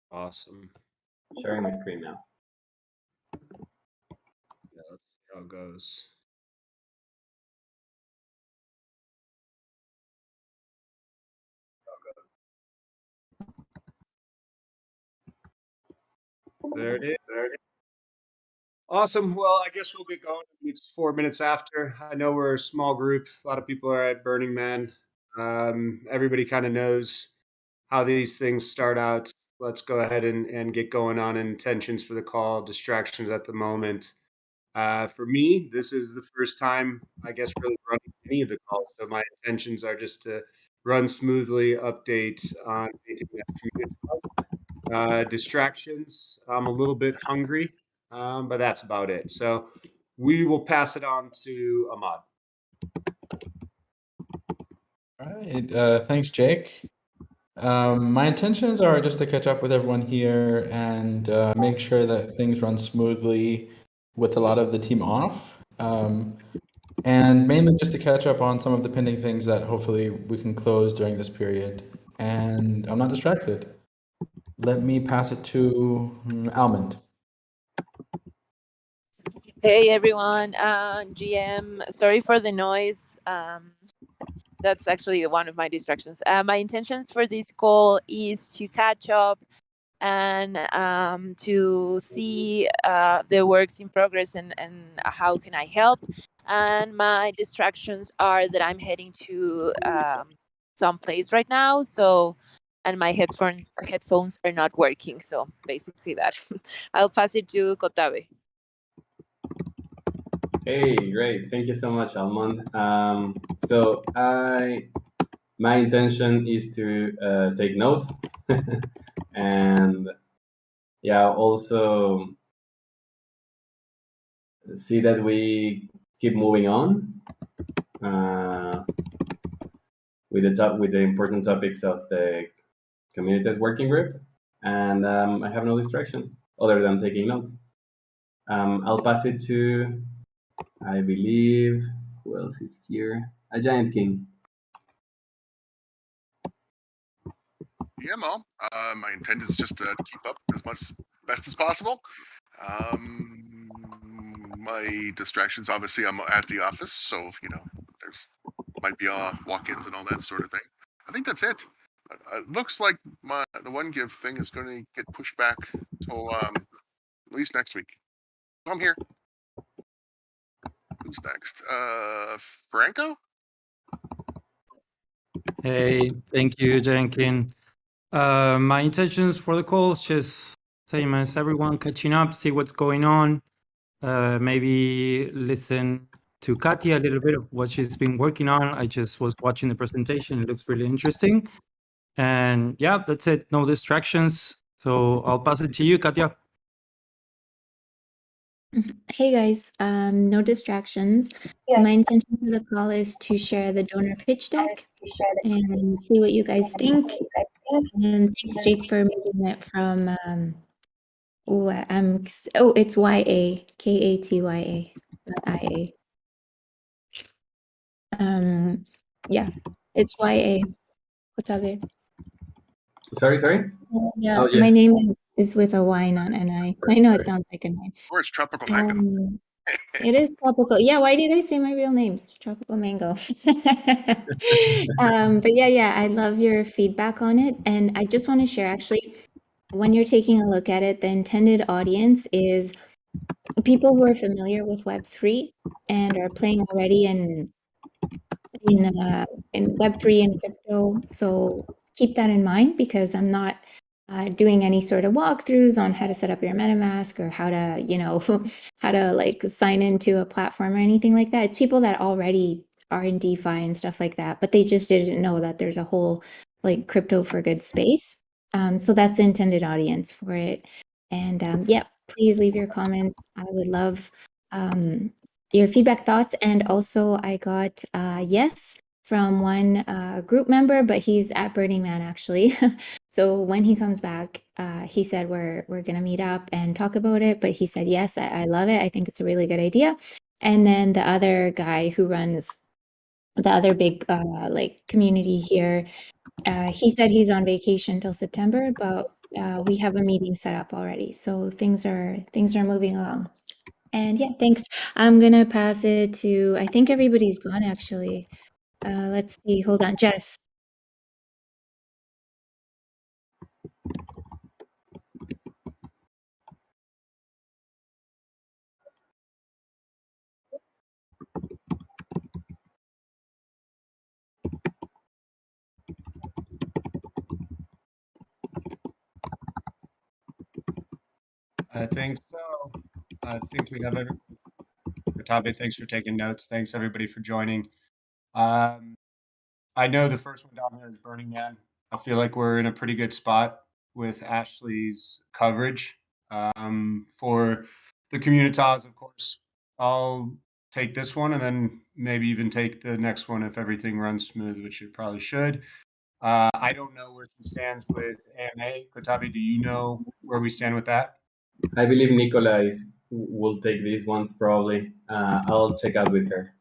Awesome. Sharing my screen now. Yeah, let's see how it goes. There it is. Awesome. Well, I guess we'll get going. It's 4 minutes after. I know we're a small group. A lot of people are at Burning Man. Everybody kind of knows how these things start out. Let's go ahead and get going on intentions for the call, distractions at the moment. For me, this is the first time, I guess, really running any of the calls. So my intentions are just to run smoothly, update on anything that's communicated. Distractions. I'm a little bit hungry, but that's about it. So we will pass it on to Ahmad. All right. Thanks, Jake. My intentions are just to catch up with everyone here and make sure that things run smoothly with a lot of the team off. And mainly just to catch up on some of the pending things that hopefully we can close during this period. And I'm not distracted. Let me pass it to Almond. Hey everyone, GM, sorry for the noise. That's actually one of my distractions. My intentions for this call is to catch up and to see the works in progress and how can I help. And my distractions are that I'm heading to some place right now, and my headphones are not working. So basically that. I'll pass it to Kotabe. Hey, great. Thank you so much, Almond. So my intention is to take notes and also see that we keep moving on with the important topics of the communities working group. And I have no distractions other than taking notes. I'll pass it to, I believe, who else is here? A Giant King. Yeah, Mo. My intent is just to keep up as best as possible. My distractions, obviously, I'm at the office, so there's might be walk-ins and all that sort of thing. I think that's it. It looks like the one give thing is going to get pushed back till at least next week. So I'm here. Who's next? Franco? Hey, thank you, Jenkin. My intentions for the call is just same as everyone, catching up, see what's going on. Maybe listen to Katia a little bit of what she's been working on. I just was watching the presentation. It looks really interesting. And yeah, that's it. No distractions. So I'll pass it to you, Katia. Hey guys, no distractions. So my intention for the call is to share the donor pitch deck and see what you guys think. And thanks, Jake, for making it from it's YA, KATYA, not IA. Yeah, it's YA. Kotabe. Sorry? Yeah, Oh, yes. my name is with a Y, not an I. I know it sounds like an I. Or it's Tropical Mango. It is tropical. Yeah, why do you guys say my real names? Tropical Mango. But yeah, I love your feedback on it. And I just want to share, actually, when you're taking a look at it, the intended audience is people who are familiar with Web3 and are playing already in Web3 and crypto. So keep that in mind, because I'm not doing any sort of walkthroughs on how to set up your MetaMask or how to, how to like sign into a platform or anything like that. It's people that already are in DeFi and stuff like that, but they just didn't know that there's a whole like crypto for good space. So that's the intended audience for it. And yeah, please leave your comments. I would love your feedback, thoughts. And also I got yes from one group member, but he's at Burning Man actually. So when he comes back, he said we're gonna meet up and talk about it. But he said, yes, I love it. I think it's a really good idea. And then the other guy who runs the other big like community here, he said he's on vacation till September, but we have a meeting set up already. So things are moving along. And yeah, thanks. I'm gonna pass it to, I think everybody's gone actually. Let's see, hold on, Jess. I think so. I think we have everybody. Katabe, thanks for taking notes. Thanks everybody for joining. I know the first one down here is Burning Man. I feel like we're in a pretty good spot with Ashley's coverage. For the Communitas, of course, I'll take this one and then maybe even take the next one if everything runs smooth, which it probably should. I don't know where she stands with AMA. Katabe, do you know where we stand with that? I believe Nicola will take these ones probably. I'll check out with her.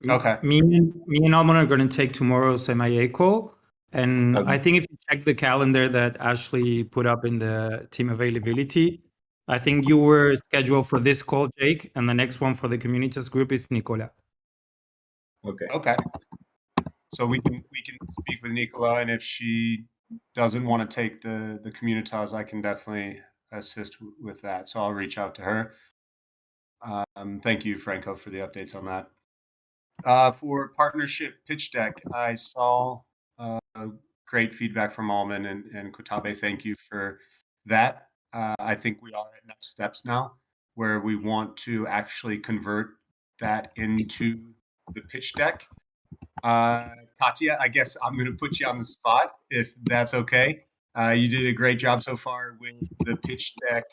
Okay. Me and Almond are going to take tomorrow's MIA call. And Okay. I think if you check the calendar that Ashley put up in the team availability, I think you were scheduled for this call, Jake, and the next one for the Communitas group is Nicola. Okay. Okay. So we can speak with Nicola, and if she doesn't want to take the Communitas, I can definitely assist with that. So I'll reach out to her. Thank you, Franco, for the updates on that. For partnership pitch deck, I saw great feedback from Alman and Kotabe. Thank you for that. I think we are at next steps now, where we want to actually convert that into the pitch deck. Katya, I guess I'm going to put you on the spot if that's okay. You did a great job so far with the pitch deck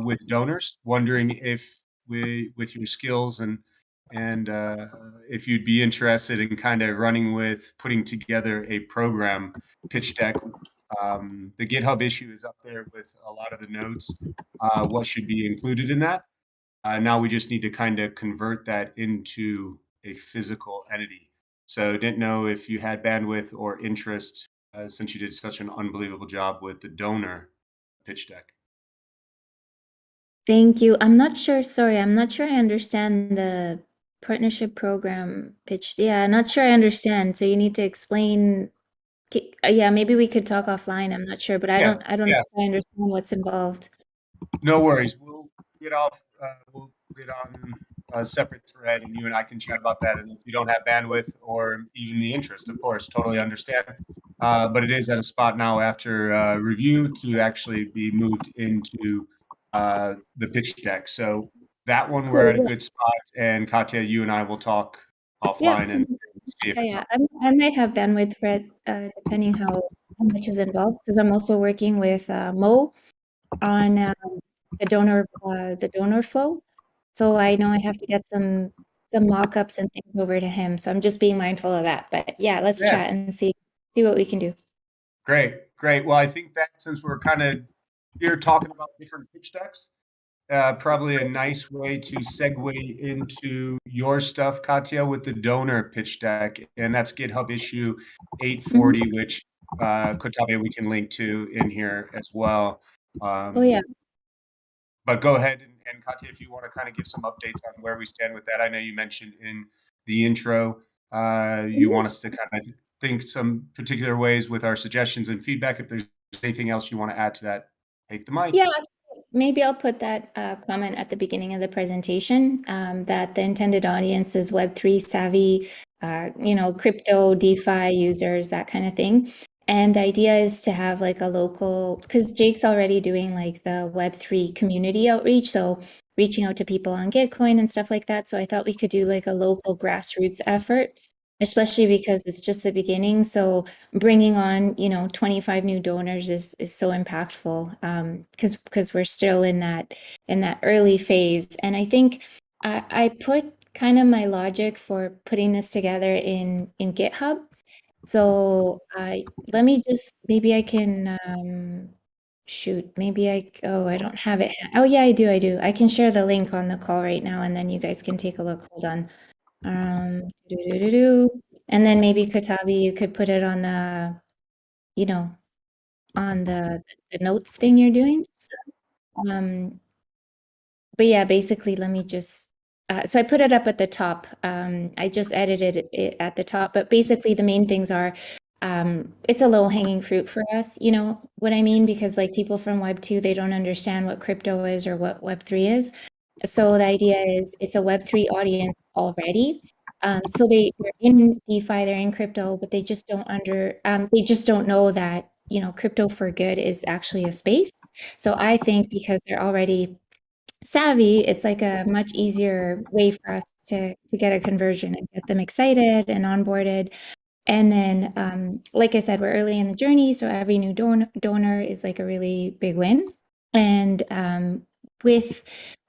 with donors. Wondering if with your skills and if you'd be interested in kind of running with putting together a program pitch deck. The GitHub issue is up there with a lot of the notes. What should be included in that? Now we just need to kind of convert that into a physical entity. So didn't know if you had bandwidth or interest since you did such an unbelievable job with the donor pitch deck. Thank you. I'm not sure, sorry, I'm not sure I understand the partnership program pitch. Yeah, not sure I understand. So you need to explain. Yeah, maybe we could talk offline. I'm not sure, but I don't know if I understand what's involved. No worries. We'll get off. We'll get on a separate thread, and you and I can chat about that. And if you don't have bandwidth or even the interest, of course, totally understand. But it is at a spot now after review to actually be moved into the pitch deck. So that one we're at a good spot. And Katya, you and I will talk offline and see if it's I might have bandwidth for it, depending how much is involved, because I'm also working with Mo on the donor flow. So I know I have to get some mock-ups and things over to him. So I'm just being mindful of that. But yeah, let's chat and see what we can do. Great. Well, I think that since we're kind of here talking about different pitch decks, probably a nice way to segue into your stuff, Katya, with the donor pitch deck, and that's GitHub issue 840, which Kotabe we can link to in here as well. Oh yeah. But go ahead and Katya, if you want to kind of give some updates on where we stand with that. I know you mentioned in the intro you want us to kind of think some particular ways with our suggestions and feedback. If there's anything else you want to add to that, take the mic. Yeah, maybe I'll put that comment at the beginning of the presentation, that the intended audience is Web3 savvy, crypto, DeFi users, that kind of thing. And the idea is to have like a local, because Jake's already doing like the Web3 community outreach, so reaching out to people on Gitcoin and stuff like that. So I thought we could do like a local grassroots effort especially because it's just the beginning. So bringing on, 25 new donors is so impactful, because we're still in that early phase. And I think I put kind of my logic for putting this together in GitHub. So let me just, maybe I can, shoot, maybe I don't have it. Oh yeah, I do. I can share the link on the call right now, and then you guys can take a look. Hold on. Do. And then maybe Katabi, you could put it on the, on the notes thing you're doing. But yeah, basically, let me just, so I put it up at the top. I just edited it at the top, but basically the main things are, it's a low hanging fruit for us, you know what I mean? Because like people from Web 2, they don't understand what crypto is or what Web 3 is. So the idea is it's a Web 3 audience already. So they're in DeFi, they're in crypto, but they just they just don't know that, crypto for good is actually a space. So I think because they're already savvy, it's like a much easier way for us to get a conversion and get them excited and onboarded. And then, like I said, we're early in the journey, so every new donor is like a really big win. And with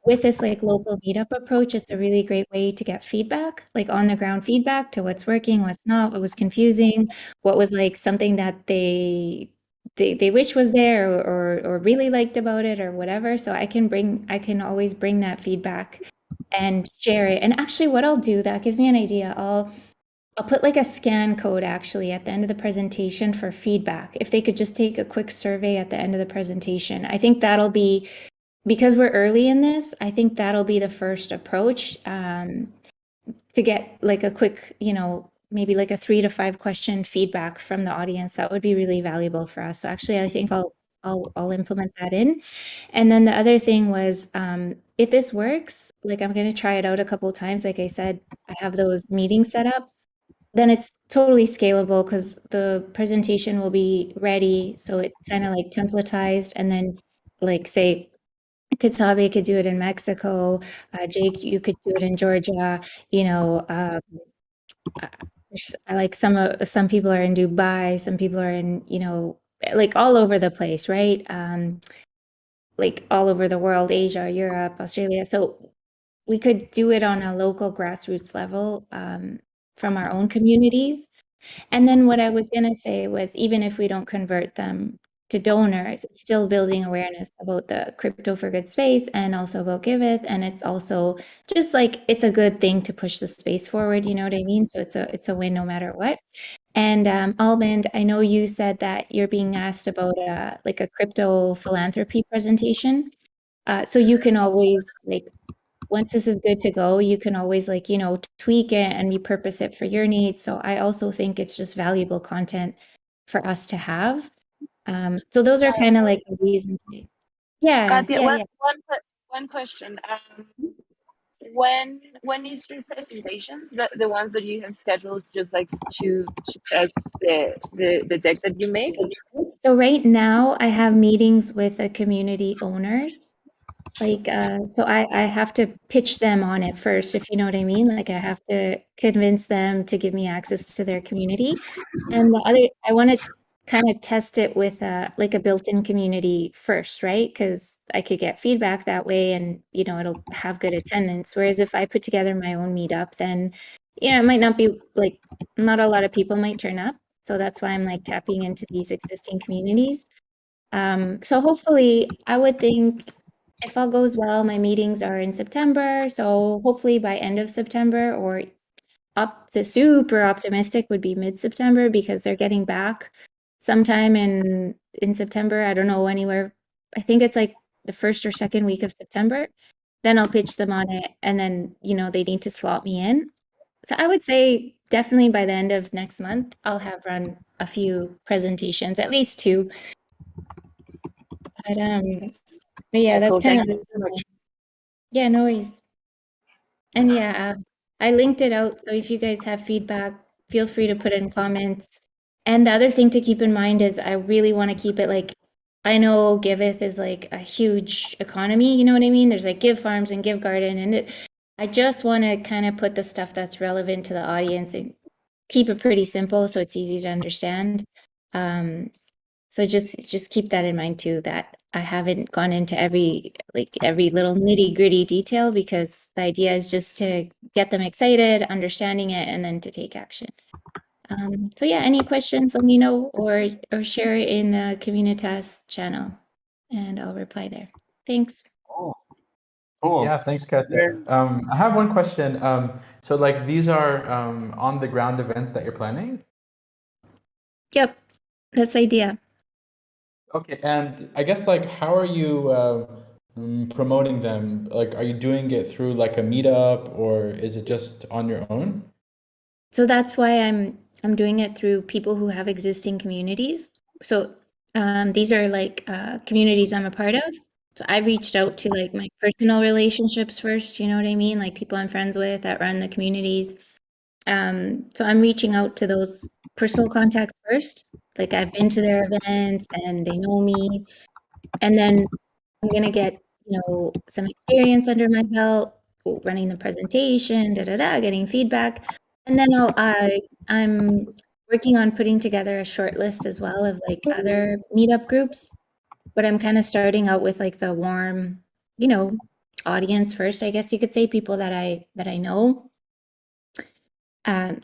this like local meetup approach, it's a really great way to get feedback, like on the ground feedback to what's working, what's not, what was confusing, what was like something that they wish was there or really liked about it or whatever. So I can always bring that feedback and share it. And actually, what I'll do, that gives me an idea. I'll put like a scan code actually at the end of the presentation for feedback. If they could just take a quick survey at the end of the presentation, I think that'll be, because we're early in this, I think that'll be the first approach, to get like a quick, maybe like a 3 to 5 question feedback from the audience. That would be really valuable for us. So actually, I think I'll implement that in. And then the other thing was, if this works, like I'm going to try it out a couple of times. Like I said, I have those meetings set up. Then it's totally scalable because the presentation will be ready. So it's kind of like templatized. And then, like, say, Katabe could do it in Mexico. Jake, you could do it in Georgia. Like some people are in Dubai. Some people are in, like all over the place, right? Like all over the world, Asia, Europe, Australia. So we could do it on a local grassroots level, from our own communities. And then what I was going to say was, even if we don't convert them to donors, it's still building awareness about the crypto for good space and also about Giveth. And it's also just like, it's a good thing to push the space forward. You know what I mean? So it's a win no matter what. And Almond, I know you said that you're being asked about like a crypto philanthropy presentation. So you can always, like, once this is good to go, you can always, like, tweak it and repurpose it for your needs. So I also think it's just valuable content for us to have. So those are kind of like the reasons. Yeah, Katia, yeah, yeah. one question. When is your presentations, the ones that you have scheduled, just like to test the deck that you make? So right now I have meetings with the community owners. Like, so I have to pitch them on it first, if you know what I mean. Like I have to convince them to give me access to their community. And the other, I want to kind of test it with like a built-in community first, right? Because I could get feedback that way and, it'll have good attendance. Whereas if I put together my own meetup, then, it might not be like, not a lot of people might turn up. So that's why I'm like tapping into these existing communities. So hopefully I would think, if all goes well, my meetings are in September. So hopefully by end of September, or up to super optimistic would be mid-September, because they're getting back sometime in September. I don't know, anywhere. I think it's like the first or second week of September. Then I'll pitch them on it, and then, they need to slot me in. So I would say definitely by the end of next month, I'll have run a few presentations, at least 2. But yeah, that's Cool. kind Thank of, you so much. yeah, no worries. And yeah, I linked it out. So if you guys have feedback, feel free to put it in comments. And the other thing to keep in mind is I really want to keep it like, I know Giveth is like a huge economy, you know what I mean? There's like Give Farms and Give Garden, and I just want to kind of put the stuff that's relevant to the audience keep it pretty simple so it's easy to understand. So just keep that in mind too, that I haven't gone into every little nitty gritty detail, because the idea is just to get them excited, understanding it, and then to take action. So yeah, any questions, let me know, or share it in the Communitas channel and I'll reply there. Thanks. Cool. Yeah, thanks, Katya. I have one question. So like these are on the ground events that you're planning? Yep, that's the idea. Okay, and I guess like how are you promoting them? Like, are you doing it through like a meetup, or is it just on your own? So that's why I'm doing it through people who have existing communities. So these are like communities I'm a part of. So I've reached out to like my personal relationships first, you know what I mean? Like people I'm friends with that run the communities. So I'm reaching out to those personal contacts first. Like I've been to their events and they know me. And then I'm gonna get, some experience under my belt, running the presentation, getting feedback. And then I'm working on putting together a short list as well of like other meetup groups. But I'm kind of starting out with like the warm, audience first, I guess you could say, people that I know.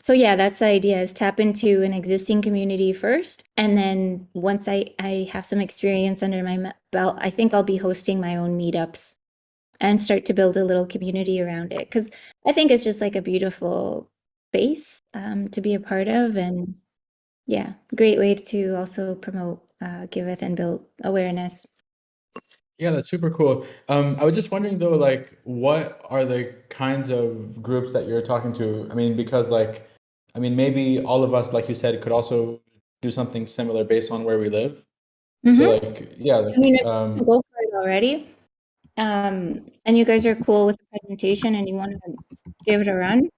So yeah, that's the idea, is tap into an existing community first. And then once I have some experience under my belt, I think I'll be hosting my own meetups and start to build a little community around it. Because I think it's just like a beautiful base to be a part of. And yeah, great way to also promote Giveth and build awareness. Yeah, that's super cool. I was just wondering though, like, what are the kinds of groups that you're talking to? I mean, because like, I mean, maybe all of us, like you said, could also do something similar based on where we live. So like, yeah, I mean, like, if you go for it already, and you guys are cool with the presentation and you want to give it a run,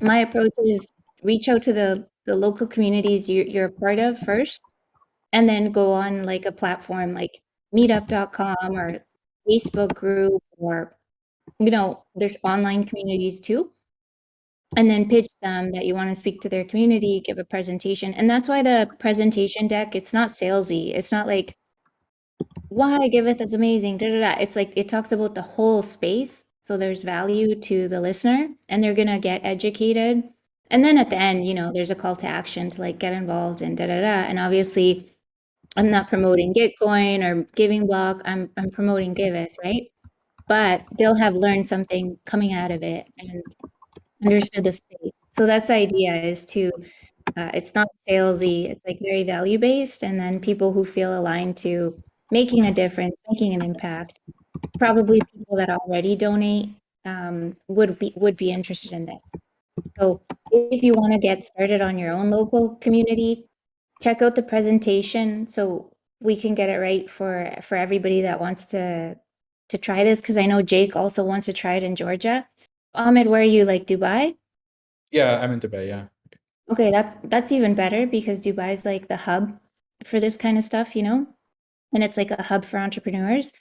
my approach is reach out to the local communities you're a part of first, and then go on like a platform like meetup.com or Facebook group, or there's online communities too, and then pitch them that you want to speak to their community, give a presentation. And that's why the presentation deck, it's not salesy. It's not like, why Giveth is amazing, It's like it talks about the whole space, so there's value to the listener and they're gonna get educated. And then at the end, there's a call to action to like get involved and And obviously I'm not promoting Gitcoin or Giving Block. I'm promoting Giveth, right? But they'll have learned something coming out of it and understood the space. So that's the idea, is to it's not salesy, it's like very value based, and then people who feel aligned to making a difference, making an impact, probably people that already donate, would be interested in this. So if you want to get started on your own local community, check out the presentation so we can get it right for everybody that wants to try this, because I know Jake also wants to try it in Georgia. Ahmed, where are you, like Dubai? yeah, I'm in Dubai. Yeah. Okay, that's even better, because Dubai is like the hub for this kind of stuff, and it's like a hub for entrepreneurs.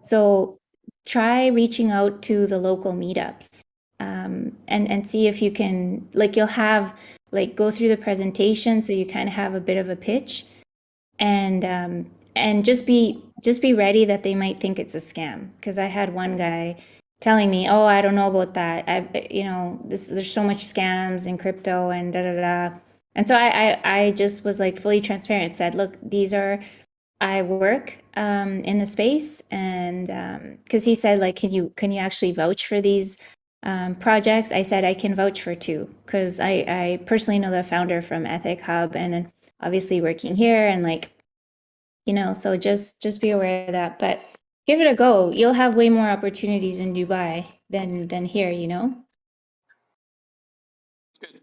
So try reaching out to the local meetups, and see if you can, like, you'll have like go through the presentation, so you kind of have a bit of a pitch, and just be ready that they might think it's a scam. Because I had one guy telling me, "Oh, I don't know about that. There's so much scams in crypto and da da da." And so I just was like fully transparent. Said, "Look, I work in the space," and because he said, like, can you actually vouch for these projects? I said I can vouch for two, because I personally know the founder from Ethic Hub, and obviously working here, and like, so just be aware of that. But give it a go. You'll have way more opportunities in Dubai than here, Good.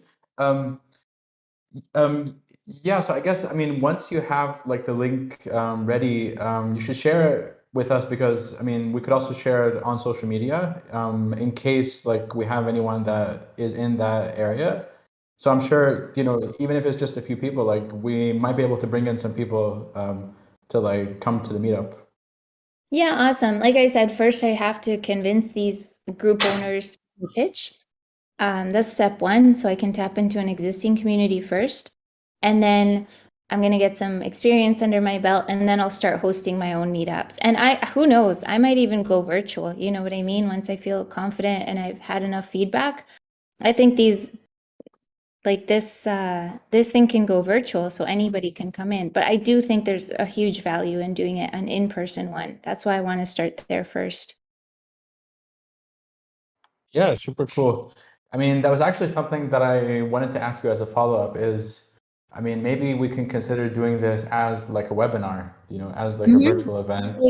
Yeah, so I guess, I mean, once you have like the link ready, you should share it with us, because I mean, we could also share it on social media in case like we have anyone that is in that area. So I'm sure, even if it's just a few people, like we might be able to bring in some people to like come to the meetup. Yeah, awesome. Like I said, first I have to convince these group owners to pitch. That's step one. So I can tap into an existing community first. And then I'm going to get some experience under my belt, and then I'll start hosting my own meetups. And who knows, I might even go virtual. You know what I mean? Once I feel confident and I've had enough feedback, I think this thing can go virtual, so anybody can come in. But I do think there's a huge value in doing it an in-person one. That's why I want to start there first. Yeah, super cool. I mean, that was actually something that I wanted to ask you as a follow-up is, I mean, maybe we can consider doing this as like a webinar, as like a virtual event,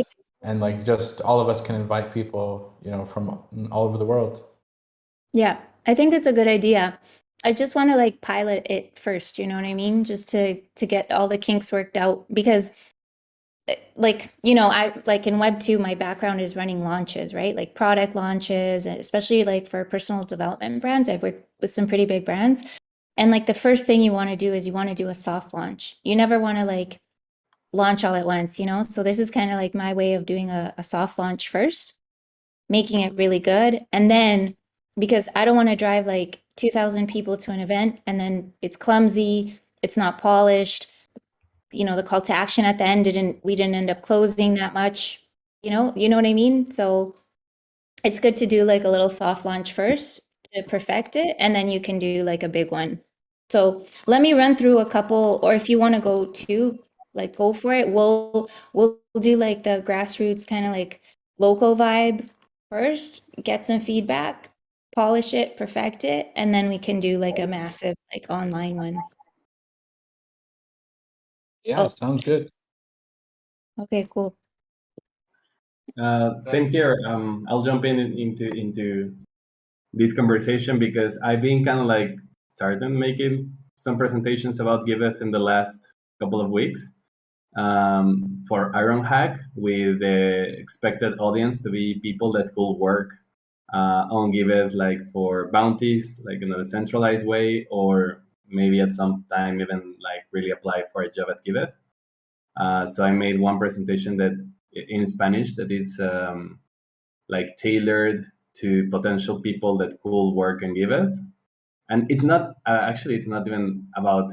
and like just all of us can invite people, from all over the world. Yeah, I think it's a good idea. I just want to like pilot it first, you know what I mean? Just to get all the kinks worked out, because I like in Web 2, my background is running launches, right? Like product launches, especially like for personal development brands. I've worked with some pretty big brands. And like the first thing you want to do is you want to do a soft launch. You never want to like launch all at once, So this is kind of like my way of doing a soft launch first, making it really good. And then, because I don't want to drive like 2,000 people to an event and then it's clumsy, it's not polished, the call to action at the end we didn't end up closing that much, you know what I mean? So it's good to do like a little soft launch first to perfect it, and then you can do like a big one. So let me run through a couple, or if you want to go to like go for it. We'll do like the grassroots kind of like local vibe first, get some feedback, polish it, perfect it, and then we can do like a massive like online one. Yeah, sounds good. Okay, cool. Same here. I'll jump into this conversation because I've been kind of like starting making some presentations about Giveth in the last couple of weeks for Ironhack, with the expected audience to be people that could work on Giveth, like for bounties, like in a decentralized way, or maybe at some time even like really apply for a job at Giveth. So I made one presentation that in Spanish that is like tailored to potential people that could work on Giveth. And it's not actually it's not even about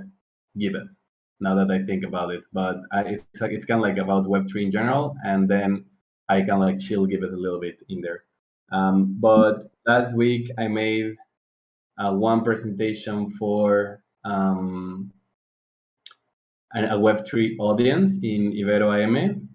Giveth now that I think about it, but it's kind of like about Web3 in general, and then I can like chill Giveth a little bit in there. But last week I made one presentation for a Web3 audience in Ibero AM.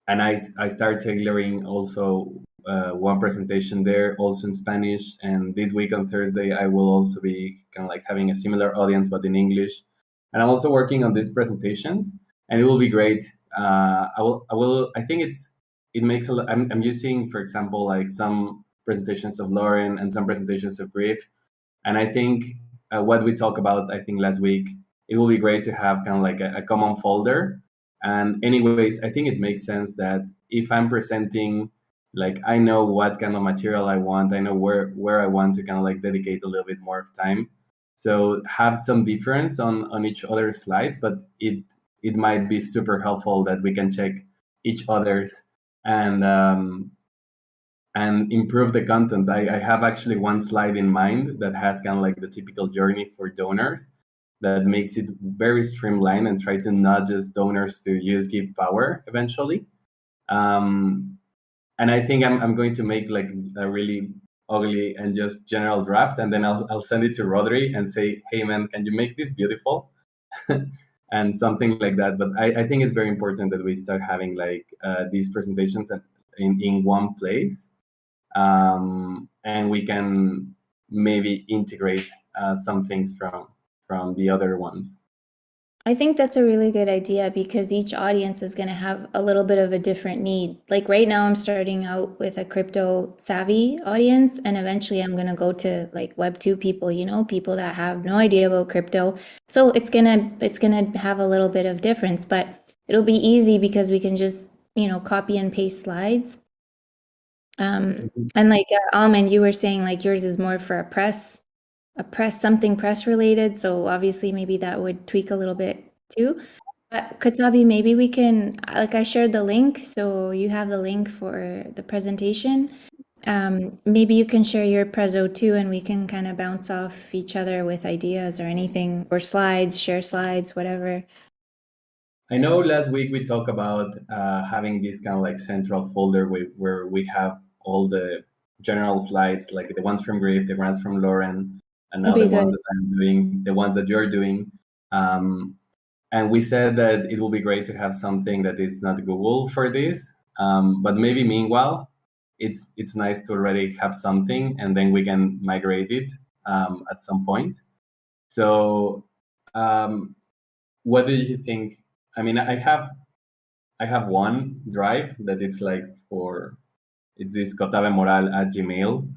And I started tailoring also one presentation there, also in Spanish. And this week on Thursday, I will also be kind of like having a similar audience, but in English. And I'm also working on these presentations, and it will be great. I think it makes a lot. I'm using, for example, like some presentations of Lauren and some presentations of Griff. And I think what we talked about, I think last week, it will be great to have kind of like a common folder. And anyways, I think it makes sense that if I'm presenting, like I know what kind of material I want, I know where I want to kind of like dedicate a little bit more of time. So have some difference on each other's slides, but it might be super helpful that we can check each other's and improve the content. I have actually one slide in mind that has kind of like the typical journey for donors that makes it very streamlined and try to nudges donors to use Give Power eventually. And I think I'm going to make like a really ugly and just general draft, and then I'll send it to Rodri and say, hey man, can you make this beautiful? And something like that. But I think it's very important that we start having like these presentations in one place. And we can maybe integrate some things from the other ones. I think that's a really good idea, because each audience is going to have a little bit of a different need. Like right now I'm starting out with a crypto savvy audience, and eventually I'm going to go to like Web 2 people, people that have no idea about crypto. So it's going to have a little bit of difference, but it'll be easy because we can just, copy and paste slides. And like Alman, you were saying like yours is more for something press related. So obviously maybe that would tweak a little bit too. But Katabi, maybe we can, like I shared the link, so you have the link for the presentation. maybe you can share your Prezzo too, and we can kind of bounce off each other with ideas or anything, or slides, share slides, whatever. I know last week we talked about having this kind of like central folder where we have all the general slides, like the ones from Griff, the ones from Lauren, and now That'd the be ones good. that I'm doing, the ones that you're doing. And we said that it will be great to have something that is not Google for this, but maybe meanwhile, it's nice to already have something, and then we can migrate it at some point. So, what do you think? I mean, I have one drive that it's like it's this cotavemoral@gmail,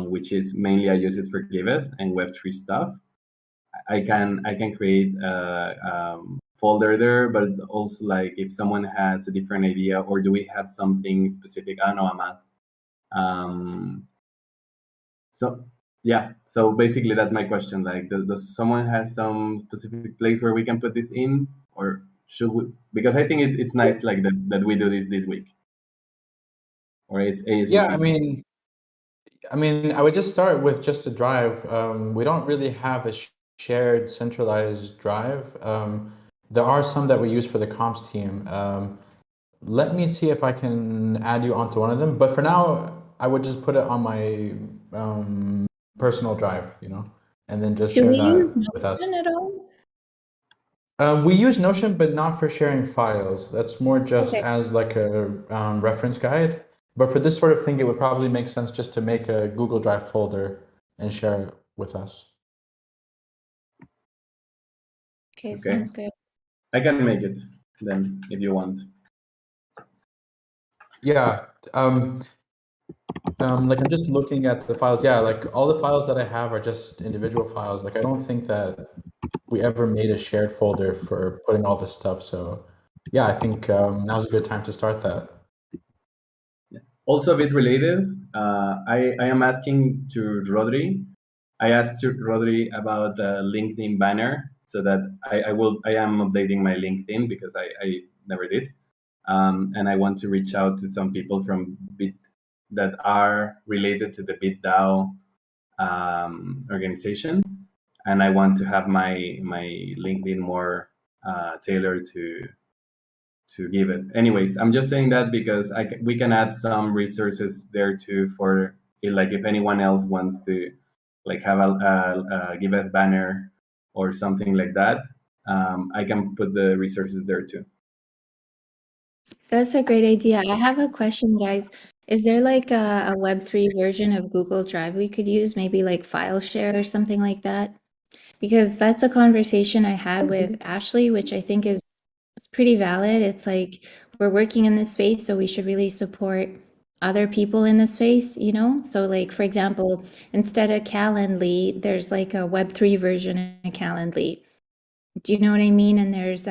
which is mainly I use it for Giveth and Web3 stuff. I can create a folder there, but also like if someone has a different idea, or do we have something specific? I don't know, Ahmad. So yeah, so basically that's my question. Like, does someone has some specific place where we can put this in, or should we? Because I think it's nice like that we do this week, or is ASAP. Yeah, I mean, I would just start with just a drive. We don't really have a shared centralized drive. There are some that we use for the comms team. Let me see if I can add you onto one of them. But for now, I would just put it on my personal drive, and then just Do share we use that with us. Notion at all? We use Notion, but not for sharing files. That's more just Okay. as like a reference guide. But for this sort of thing, it would probably make sense just to make a Google Drive folder and share it with us. Okay, Okay. sounds good. I can make it then if you want. Yeah. Like I'm just looking at the files. Yeah, like all the files that I have are just individual files. Like I don't think that we ever made a shared folder for putting all this stuff. So yeah, I think now's a good time to start that. Also a bit related, I am asking to Rodri. I asked to Rodri about the LinkedIn banner so that I am updating my LinkedIn because I never did. And I want to reach out to some people from Bit that are related to the BitDAO organization. And I want to have my LinkedIn more tailored to Giveth. Anyways, I'm just saying that because we can add some resources there too for like if anyone else wants to like have a Giveth banner or something like that. I can put the resources there too. That's a great idea. I have a question, guys. Is there like a Web3 version of Google Drive we could use, maybe like file share or something like that? Because that's a conversation I had with Ashley, which I think is it's pretty valid. It's like we're working in this space, so we should really support other people in the space, you know? So like for example, instead of Calendly, there's like a Web3 version of Calendly. Do you know what I mean? And there's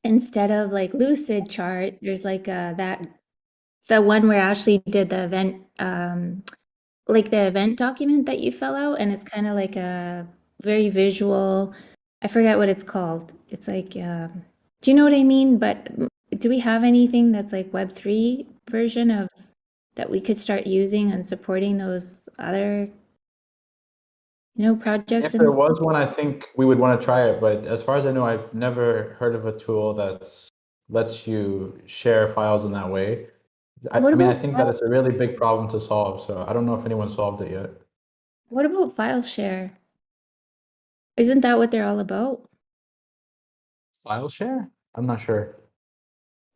instead of like Lucid chart, there's like the one where Ashley did the event like the event document that you fill out, and it's kind of like a very visual. I forget what it's called. It's like do you know what I mean? But do we have anything that's like Web3 version of that we could start using and supporting those other projects If in there the was one, I think we would want to try it. But as far as I know, I've never heard of a tool that lets you share files in that way. I What mean, I about think that it's a really big problem to solve. So I don't know if anyone solved it yet. what about file share? Isn't that what they're all about? File share? I'm not sure.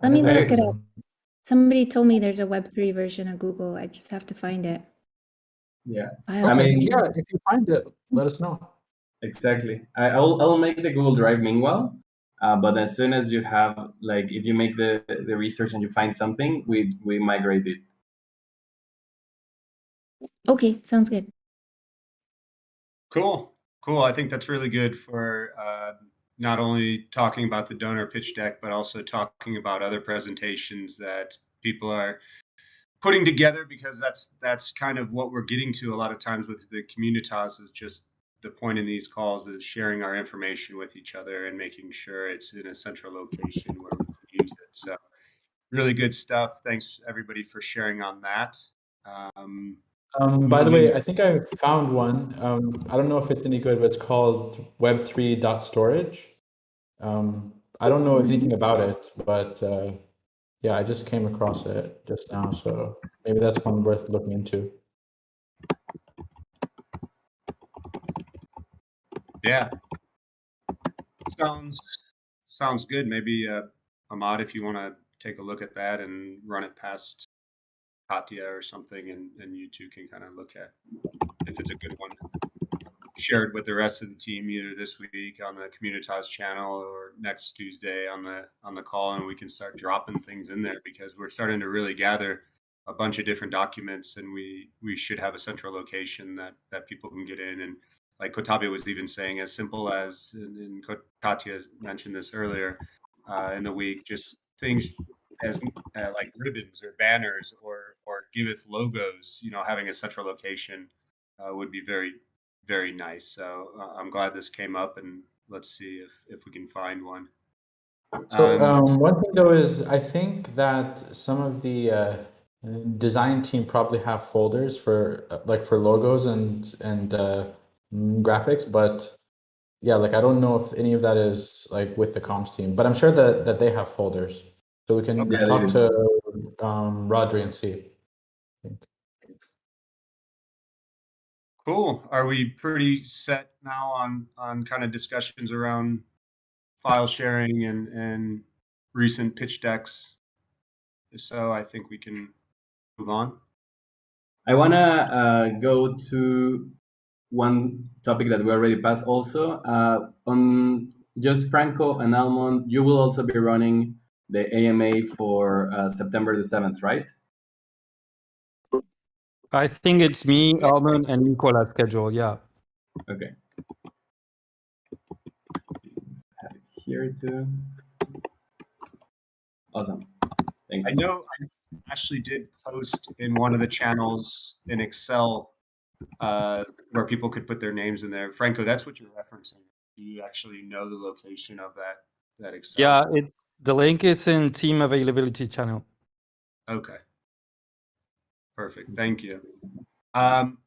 I Let me never look heard it of up. them. Somebody told me there's a Web3 version of Google. I just have to find it. Yeah, File I mean, share. Yeah, if you find it, let us know. exactly. I'll make the Google Drive meanwhile. But as soon as you have like if you make the research and you find something, we migrate it. Okay, sounds good. Cool. Cool. I think that's really good for not only talking about the donor pitch deck, but also talking about other presentations that people are putting together, because that's kind of what we're getting to a lot of times with the communitas, is just the point in these calls is sharing our information with each other and making sure it's in a central location where we can use it. So really good stuff. Thanks everybody for sharing on that. By the way, moving- I think I found one. I don't know if it's any good, but it's called web3.storage. I don't know anything about it, but yeah, I just came across it just now, so maybe that's one worth looking into. Yeah, sounds good. Maybe Ahmad, if you want to take a look at that and run it past Katya or something, and you two can kind of look at if it's a good one. Share it with the rest of the team either this week on the Communitas channel or next Tuesday on the call, and we can start dropping things in there because we're starting to really gather a bunch of different documents, and we should have a central location that people can get in. And like Kotabe was even saying, as simple as, and Katya mentioned this earlier in the week, just things as like ribbons or banners or Giveth logos, having a central location would be very nice. So I'm glad this came up, and let's see if we can find one. So one thing though is I think that some of the design team probably have folders for like for logos and graphics, but yeah, like I don't know if any of that is like with the comms team, but I'm sure that they have folders, so we can Okay. Yeah, talk they to Rodri and see. Cool. Are we pretty set now on kind of discussions around file sharing and recent pitch decks? If so, I think we can move on. I wanna go to one topic that we already passed. Also, on just Franco and Almond, you will also be running the AMA for September the 7th, right? I think it's me, Almond, and Nicola schedule. Yeah. Okay. Have it here too. Awesome. Thanks. I know I actually did post in one of the channels in Excel where people could put their names in there. Franco, that's what you're referencing. Do you actually know the location of that Excel? Yeah, the link is in team availability channel. Okay. Perfect. Thank you.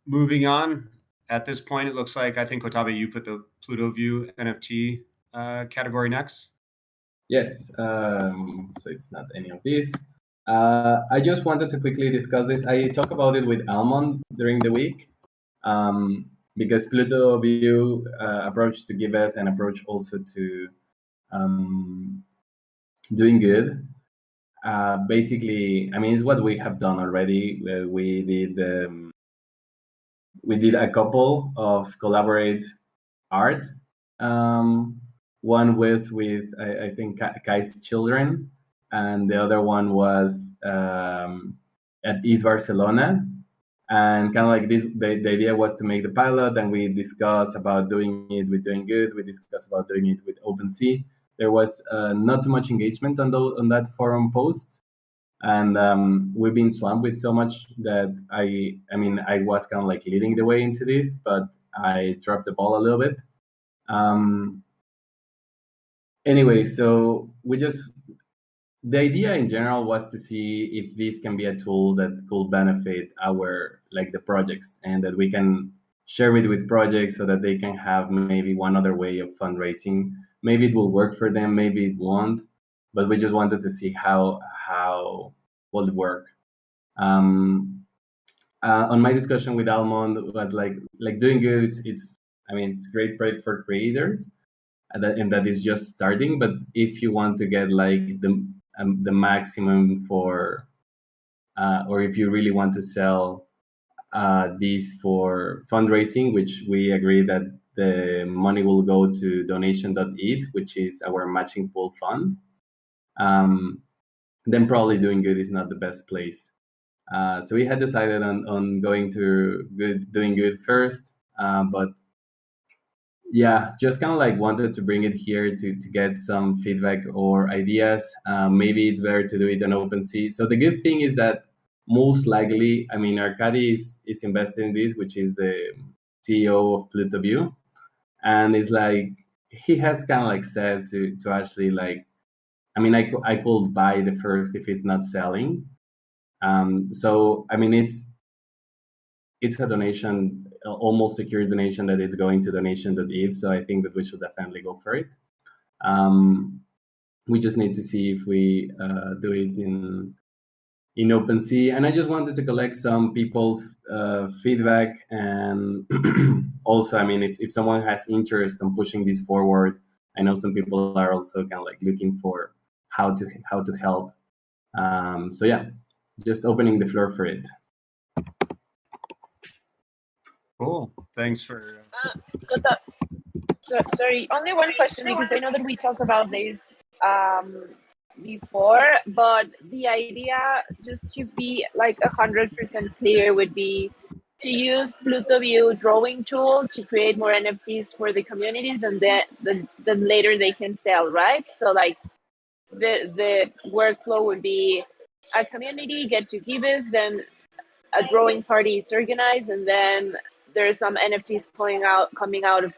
Moving on. At this point, it looks like I think Kotabe, you put the Pluto View NFT category next. Yes. So it's not any of these. I just wanted to quickly discuss this. I talked about it with Almond during the week because Pluto View approach to Giveth and approach also to doing good. Basically, I mean, it's what we have done already. We did a couple of collaborate art. One was with I think Kai's children, and the other one was at ETH Barcelona. And kind of like this, the idea was to make the pilot, and we discussed about doing it with Doing Good. We discussed about doing it with OpenSea. There was not too much engagement on that forum post, and we've been swamped with so much that I mean I was kind of like leading the way into this, but I dropped the ball a little bit. Anyway, so the idea in general was to see if this can be a tool that could benefit the projects, and that we can share it with projects so that they can have maybe one other way of fundraising. Maybe it will work for them, maybe it won't, but we just wanted to see how will it work. On my discussion with Almond, it was like Doing Good. It's great project for creators, and that is just starting. But if you want to get like the maximum for, or if you really want to sell these for fundraising, which we agree that the money will go to donation.eth, which is our matching pool fund, then probably Doing Good is not the best place. So we had decided on going to Doing Good first, but yeah, just kind of like wanted to bring it here to get some feedback or ideas. Maybe it's better to do it on OpenSea. So the good thing is that most likely, I mean, Arkady is invested in this, which is the CEO of Pluto View, and it's like he has kind of like said to actually like I mean, I could buy the first if it's not selling. So I mean, it's a donation, almost secure donation that it's going to donation.eth. So I think that we should definitely go for it. We just need to see if we do it in OpenSea. And I just wanted to collect some people's feedback. And also, I mean, if someone has interest in pushing this forward, I know some people are also kind of like looking for how to help. So yeah, just opening the floor for it. Cool. Thanks for. Sorry, only one question because I know that we talked about this before, but the idea, just to be like 100% clear, would be to use Pluto View drawing tool to create more NFTs for the communities, and then later they can sell, right? So like the workflow would be a community get to Giveth, then a drawing party is organized, and then there's some NFTs coming out of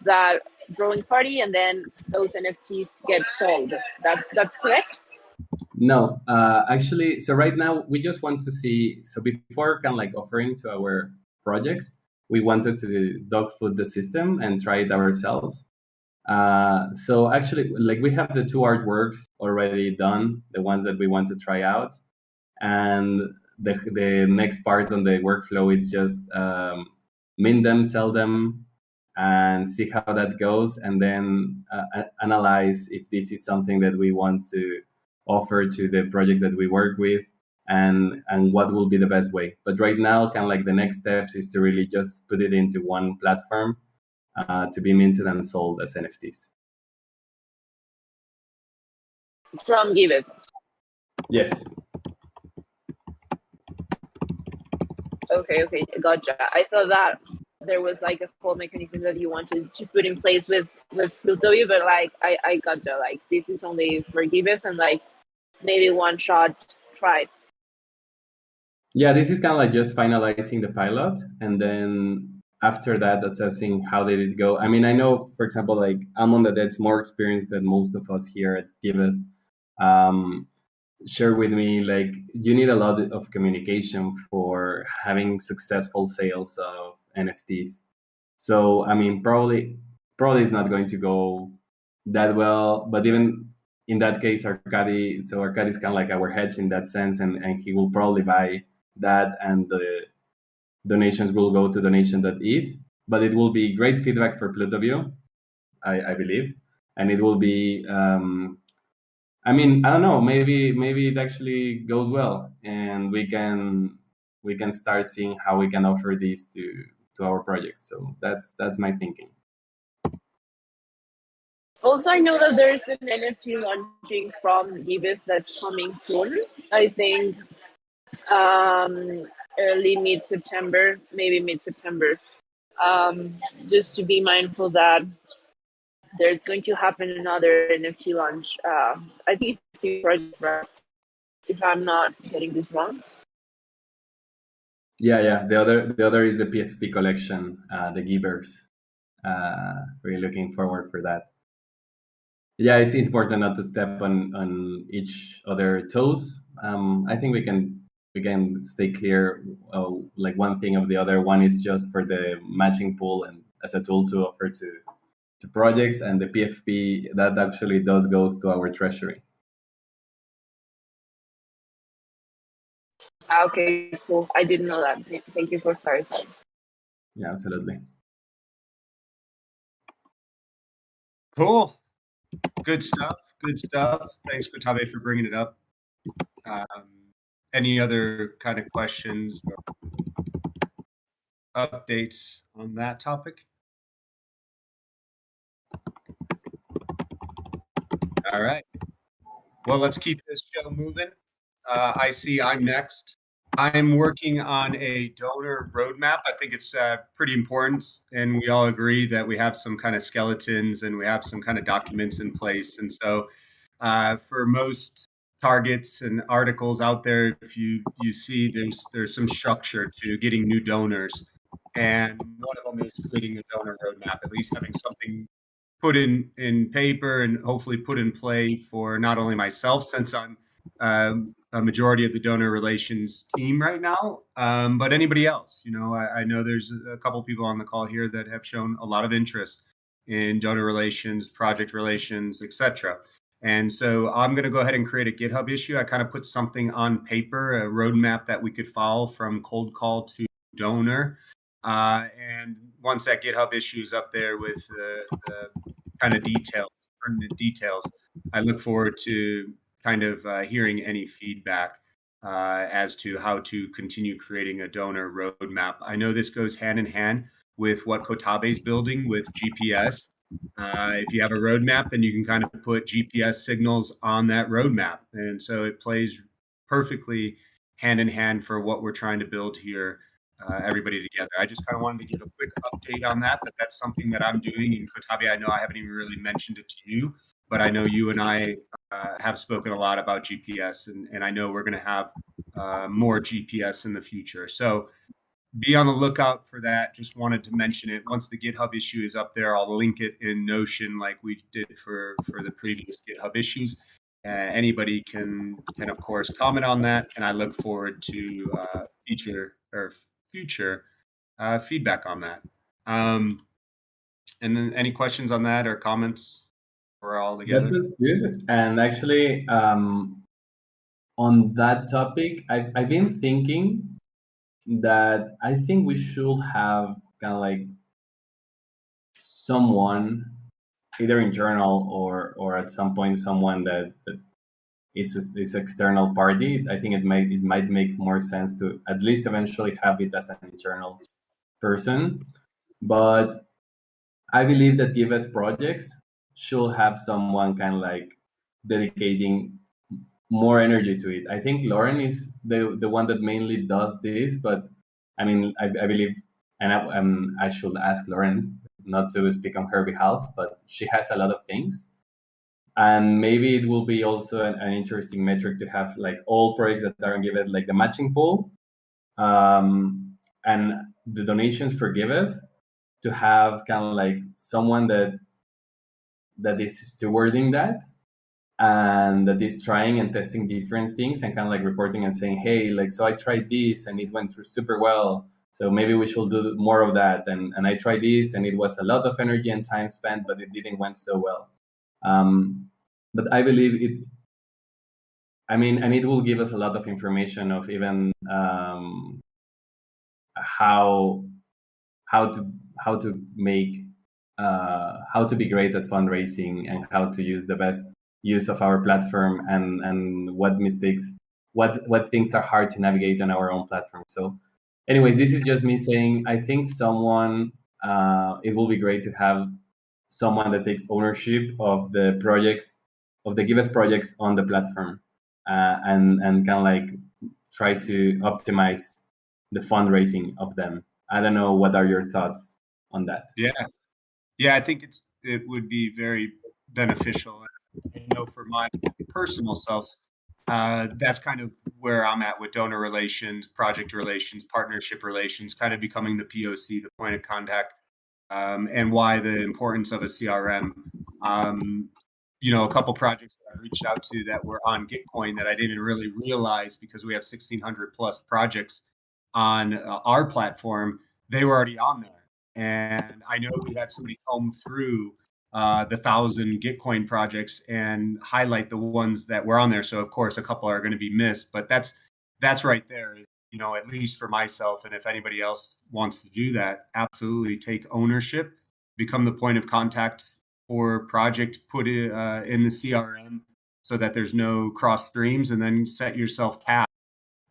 that drawing party, and then those NFTs get sold. That's correct? No, actually, so right now we just want to see. So before kind of like offering to our projects, we wanted to dog food the system and try it ourselves. So actually, like we have the two artworks already done, the ones that we want to try out, and the next part on the workflow is just mint them, sell them, and see how that goes, and then analyze if this is something that we want to offer to the projects that we work with, and what will be the best way. But right now, kind of like the next steps is to really just put it into one platform to be minted and sold as NFTs. From Giveth. Yes. Okay, gotcha. I thought that there was like a whole mechanism that you wanted to put in place with Pluto, but like I gotcha. Like this is only for Giveth and like maybe one shot try. Yeah, this is kind of like just finalizing the pilot, and then after that, assessing how did it go. I mean, I know, for example, like Amon that's more experienced than most of us here at Giveth. Share with me, like, you need a lot of communication for having successful sales of NFTs. So I mean, probably it's not going to go that well, but even in that case, Arcadi is kind of like our hedge in that sense, and he will probably buy that, and the donations will go to donation.eth. But it will be great feedback for PlutoView, I believe, and it will be I mean, I don't know, maybe it actually goes well, and we can start seeing how we can offer these to our projects. So that's my thinking. Also, I know that there's an NFT launching from Giveth that's coming soon. I think early mid-September, maybe mid-September. Just to be mindful that there's going to happen another NFT launch. I think it's the project, right? If I'm not getting this wrong. Yeah. The other is the PFP collection, the Givers. Really looking forward for that. Yeah, it's important not to step on each other toes. I think we can stay clear. Like one thing of the other. One is just for the matching pool and as a tool to offer to projects, and the PFP that actually goes to our treasury. Okay, cool. I didn't know that. Thank you for clarifying. Yeah, absolutely. Cool. Good stuff. Thanks, Kotabe, for bringing it up. Any other kind of questions or updates on that topic? All right. Well, let's keep this show moving. I see I'm next. I'm working on a donor roadmap. I think it's pretty important, and we all agree that we have some kind of skeletons and we have some kind of documents in place. And so for most targets and articles out there, if you see there's some structure to getting new donors. And one of them is creating a donor roadmap, at least having something put in paper and hopefully put in play for not only myself, since I'm a majority of the donor relations team right now, but anybody else. I know there's a couple people on the call here that have shown a lot of interest in donor relations, project relations, etc. And so I'm going to go ahead and create a GitHub issue. I kind of put something on paper, a roadmap that we could follow from cold call to donor. And once that GitHub issue is up there with the kind of pertinent details, I look forward to kind of hearing any feedback as to how to continue creating a donor roadmap. I know this goes hand in hand with what Kotabe is building with GPS. If you have a roadmap, then you can kind of put GPS signals on that roadmap. And so it plays perfectly hand in hand for what we're trying to build here, everybody together. I just kind of wanted to give a quick update on that, that's something that I'm doing in Kotabe. I know I haven't even really mentioned it to you, but I know you and I have spoken a lot about GPS, and I know we're going to have more GPS in the future. So be on the lookout for that. Just wanted to mention it. Once the GitHub issue is up there, I'll link it in Notion like we did for the previous GitHub issues. Anybody can of course comment on that, and I look forward to future feedback on that. And then any questions on that or comments? We're all together. That sounds good. And actually, on that topic, I've been thinking that I think we should have kind of like someone, either internal or at some point someone that it's this external party. I think it might make more sense to at least eventually have it as an internal person. But I believe that Giveth projects should have someone kind of like dedicating more energy to it. I think Lauren is the one that mainly does this, but I mean, I believe, and I should ask Lauren not to speak on her behalf, but she has a lot of things. And maybe it will be also an interesting metric to have like all projects that are on Giveth, like the matching pool, and the donations for Giveth, to have kind of like someone that is stewarding that, and that is trying and testing different things and kind of like reporting and saying, hey, like, so I tried this and it went through super well, so maybe we should do more of that. And I tried this and it was a lot of energy and time spent, but it didn't went so well. But I believe it, I mean, and it will give us a lot of information of even how to make how to be great at fundraising, and how to use the best use of our platform, and what mistakes, what things are hard to navigate on our own platform. So anyways, this is just me saying, I think someone, it will be great to have someone that takes ownership of the projects, of the Giveth projects on the platform, and kind of like try to optimize the fundraising of them. I don't know, what are your thoughts on that? Yeah, I think it would be very beneficial. I know for my personal self, that's kind of where I'm at with donor relations, project relations, partnership relations, kind of becoming the POC, the point of contact, and why the importance of a CRM. A couple projects that I reached out to that were on Gitcoin that I didn't really realize, because we have 1,600 plus projects on our platform, they were already on there. And I know we had somebody comb through the 1,000 Gitcoin projects and highlight the ones that were on there. So of course, a couple are going to be missed, but that's right there. At least for myself, and if anybody else wants to do that, absolutely take ownership, become the point of contact for project, put it in the CRM so that there's no cross streams, and then set yourself tasks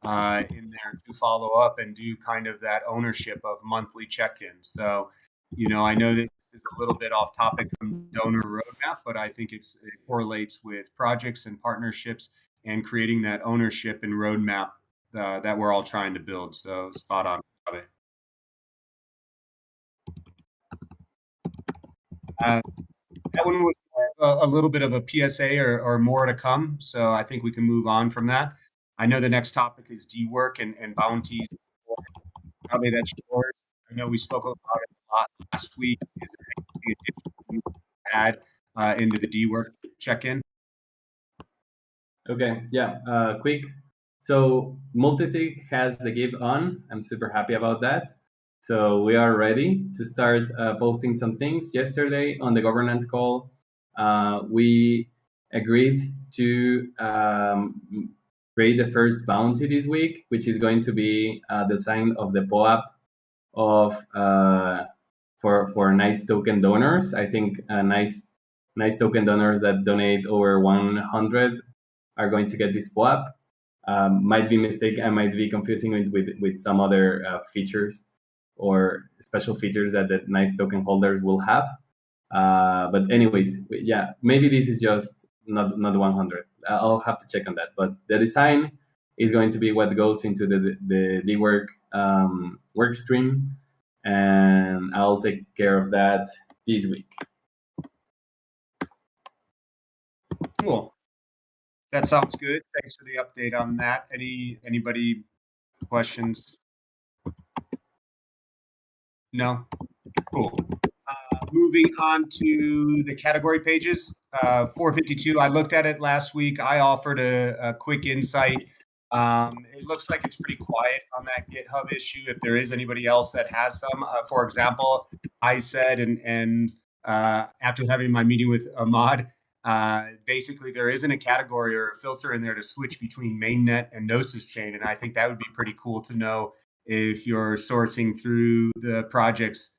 in there to follow up and do kind of that ownership of monthly check-ins. So, I know that it's a little bit off topic from donor roadmap, but I think it correlates with projects and partnerships and creating that ownership and roadmap that we're all trying to build. So spot on. That one was a little bit of a PSA or more to come. So I think we can move on from that. I know the next topic is D-work and bounties. Probably that's yours. I know we spoke about it a lot last week. Is there anything additional you add into the D-Work check-in? Okay, yeah, quick. So multisig has the give on. I'm super happy about that. So we are ready to start posting some things. Yesterday on the governance call, we agreed to create the first bounty this week, which is going to be the sign of the POAP of for nice token donors. I think nice token donors that donate over 100 are going to get this POAP. Might be mistake. I might be confusing it with some other features or special features that the nice token holders will have. But anyways, yeah, maybe this is just not 100. I'll have to check on that. But the design is going to be what goes into the work work stream, and I'll take care of that this week. Cool. That sounds good. Thanks for the update on that. Anybody questions? No? Cool. Moving on to the category pages. 452, I looked at it last week. I offered a quick insight. It looks like it's pretty quiet on that GitHub issue. If there is anybody else that has some, for example, I said, and after having my meeting with Ahmad, basically there isn't a category or a filter in there to switch between mainnet and Gnosis chain. And I think that would be pretty cool to know if you're sourcing through the projects,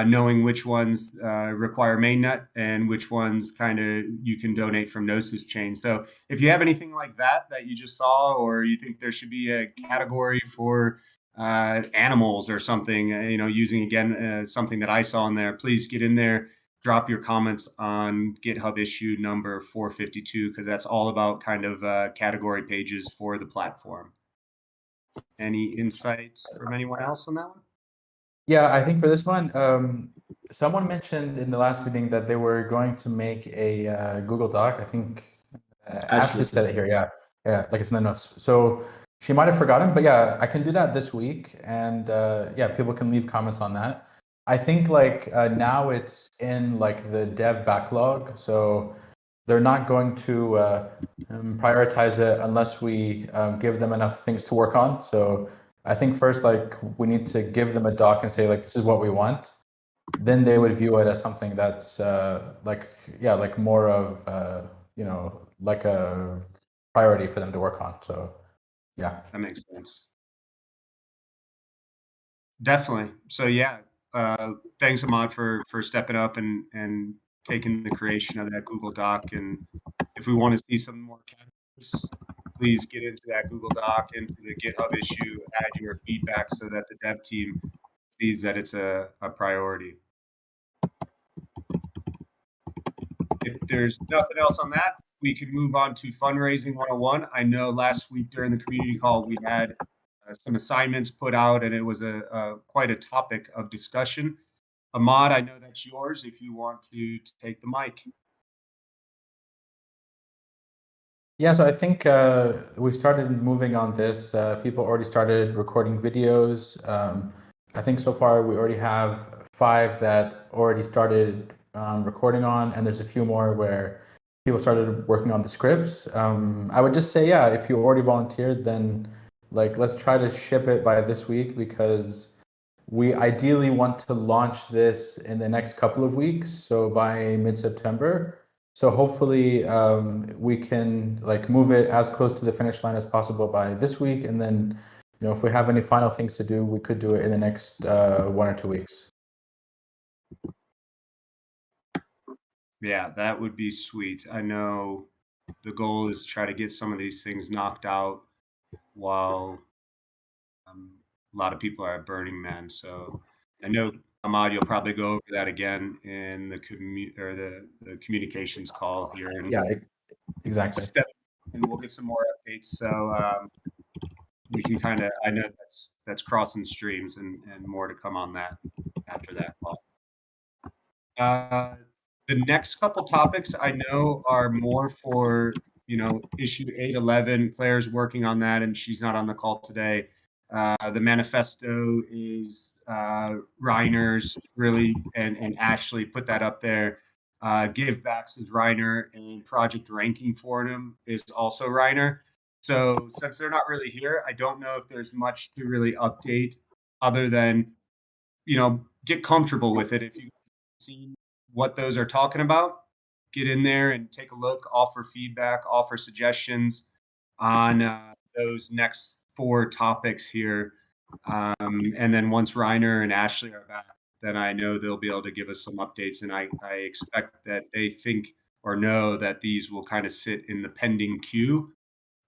knowing which ones require mainnet and which ones kind of you can donate from Gnosis chain. So if you have anything like that you just saw, or you think there should be a category for animals or something, using again something that I saw in there, please get in there, drop your comments on GitHub issue number 452, because that's all about kind of category pages for the platform. Any insights from anyone else on that one? Yeah, I think for this one, someone mentioned in the last meeting that they were going to make a Google Doc. I think Ashley said it here. Yeah, like it's in the notes. So she might have forgotten, but yeah, I can do that this week, and yeah, people can leave comments on that. I think like now it's in like the dev backlog, so they're not going to prioritize it unless we give them enough things to work on. So I think first, like, we need to give them a doc and say, like, this is what we want. Then they would view it as something that's like more of like a priority for them to work on. So yeah, that makes sense. Definitely. So yeah, thanks, Ahmad, for stepping up and taking the creation of that Google Doc. And if we want to see some more categories, please get into that Google Doc, into the GitHub issue, add your feedback so that the dev team sees that it's a priority. If there's nothing else on that, we can move on to fundraising 101. I know last week during the community call, we had some assignments put out, and it was quite a topic of discussion. Ahmad, I know that's yours if you want to take the mic. Yeah, so I think we started moving on this. People already started recording videos. I think so far we already have 5 that already started recording on, and there's a few more where people started working on the scripts. I would just say, yeah, if you already volunteered, then like let's try to ship it by this week, because we ideally want to launch this in the next couple of weeks, so by mid-September. So hopefully we can like move it as close to the finish line as possible by this week, and then if we have any final things to do, we could do it in the next 1 or 2 weeks. Yeah, that would be sweet. I know the goal is to try to get some of these things knocked out while a lot of people are at Burning Man. So I know, Ahmad, you'll probably go over that again in the the communications call here. Yeah, exactly. And we'll get some more updates. So we can kind of, I know that's crossing streams, and more to come on that after that call. The next couple topics I know are more for, issue 811. Claire's working on that, and she's not on the call today. The manifesto is Reiner's really, and Ashley put that up there. Givebacks is Reiner, and Project Ranking Forum is also Reiner. So since they're not really here, I don't know if there's much to really update other than, get comfortable with it. If you've seen what those are talking about, get in there and take a look, offer feedback, offer suggestions on those next 4 topics here. And then once Reiner and Ashley are back, then I know they'll be able to give us some updates. And I expect that they think or know that these will kind of sit in the pending queue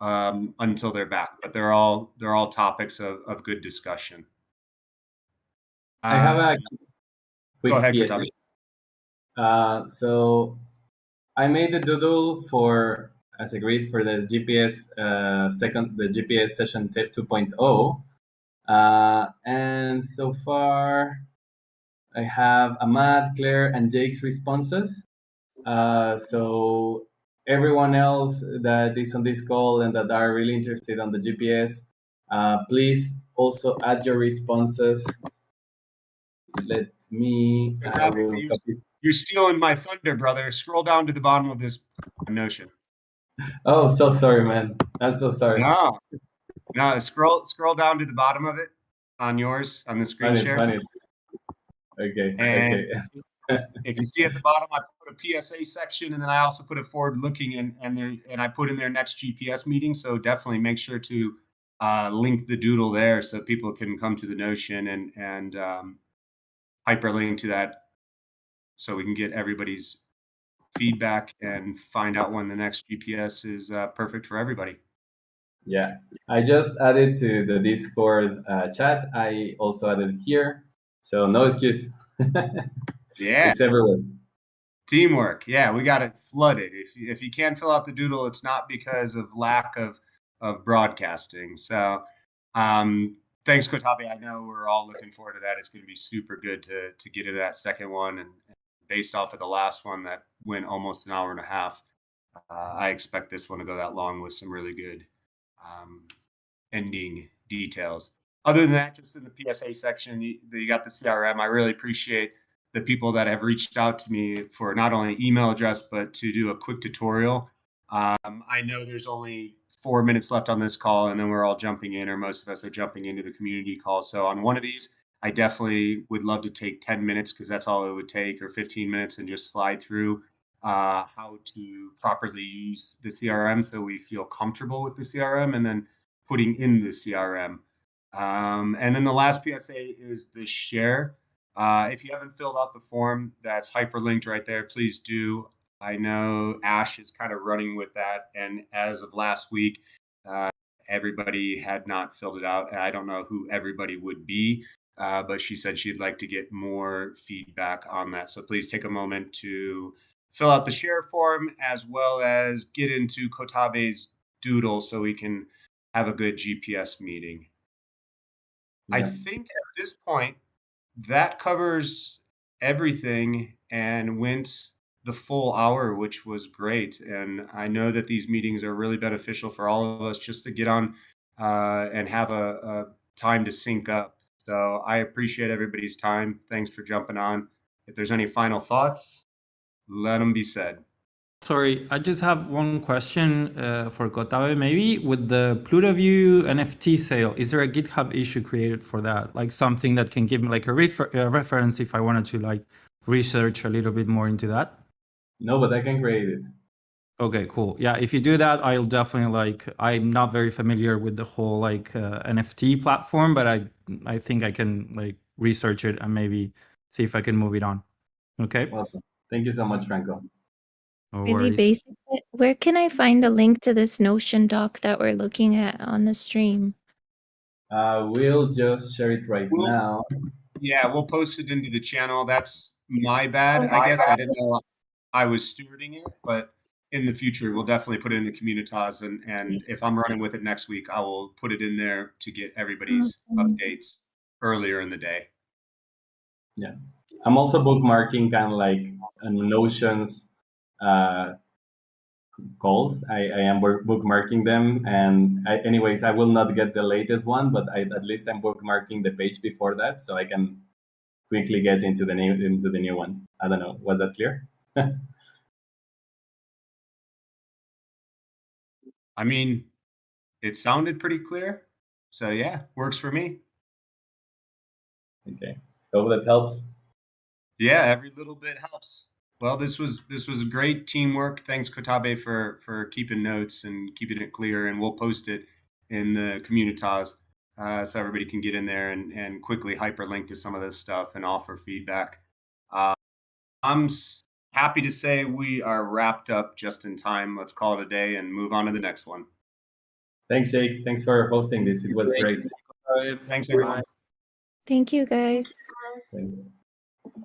until they're back. But they're all topics of good discussion. I have a quick Go ahead, PSA. Katabi. So I made the doodle for, as agreed, for the GPS the GPS session 2.0. And so far, I have Ahmad, Claire, and Jake's responses. So everyone else that is on this call and that are really interested on the GPS, please also add your responses. Let me. I will copy. You're stealing my thunder, brother. Scroll down to the bottom of this Notion. Oh, so sorry, man. I'm so sorry. No. Scroll down to the bottom of it on yours on the screen share. Okay. And okay. if you see at the bottom, I put a PSA section, and then I also put a forward-looking, and I put in their next GPS meeting. So definitely make sure to link the doodle there so people can come to the Notion and hyperlink to that, so we can get everybody's feedback and find out when the next GPS is perfect for everybody. Yeah, I just added to the Discord chat. I also added here, so no excuse. Yeah, it's everywhere. Teamwork. Yeah, we got it flooded. If you can't fill out the doodle, it's not because of lack of broadcasting. So, thanks, Kotabe. I know we're all looking forward to that. It's going to be super good to get into that second one, and based off of the last one that went almost an hour and a half, I expect this one to go that long with some really good ending details. Other than that, just in the PSA section, you got the CRM. I really appreciate the people that have reached out to me for not only email address, but to do a quick tutorial. I know there's only 4 minutes left on this call, and then we're all jumping in, or most of us are jumping into the community call. So on one of these, I definitely would love to take 10 minutes, because that's all it would take, or 15 minutes, and just slide through how to properly use the CRM so we feel comfortable with the CRM, and then putting in the CRM. And then the last PSA is the share. If you haven't filled out the form that's hyperlinked right there, please do. I know Ash is kind of running with that, and as of last week, everybody had not filled it out. I don't know who everybody would be, but she said she'd like to get more feedback on that. So please take a moment to fill out the share form, as well as get into Kotabe's doodle so we can have a good GPS meeting. Yeah. I think at this point, that covers everything and went the full hour, which was great. And I know that these meetings are really beneficial for all of us, just to get on and have a time to sync up. So I appreciate everybody's time. Thanks for jumping on. If there's any final thoughts, let them be said. Sorry, I just have one question for Kotabe. Maybe with the Pluto View NFT sale, is there a GitHub issue created for that? Like something that can give me like a reference if I wanted to like research a little bit more into that? No, but I can create it. Okay, cool. Yeah, if you do that, I'll definitely like, I'm not very familiar with the whole like NFT platform, but I think I can like research it and maybe see if I can move it on. Okay. Awesome. Thank you so much, Franco. No Really worries. basic. Where can I find the link to this Notion doc that we're looking at on the stream? We'll just share it now. Yeah, we'll post it into the channel. That's my bad, I guess. I didn't know I was stewarding it, but in the future, we'll definitely put it in the communitas. And if I'm running with it next week, I will put it in there to get everybody's updates earlier in the day. Yeah. I'm also bookmarking kind of like Notion's calls. I am bookmarking them, and anyways, I will not get the latest one, but at least I'm bookmarking the page before that, so I can quickly get into the new ones. I don't know. Was that clear? I mean, it sounded pretty clear. So yeah, works for me. Okay. Hope that helps. Yeah, every little bit helps. Well, this was great teamwork. Thanks, Kotabe, for keeping notes and keeping it clear. And we'll post it in the communitas so everybody can get in there and quickly hyperlink to some of this stuff and offer feedback. I'm happy to say we are wrapped up just in time. Let's call it a day and move on to the next one. Thanks, Jake. Thanks for hosting this. It was great. Thanks, everyone. Thank you, guys. Thanks.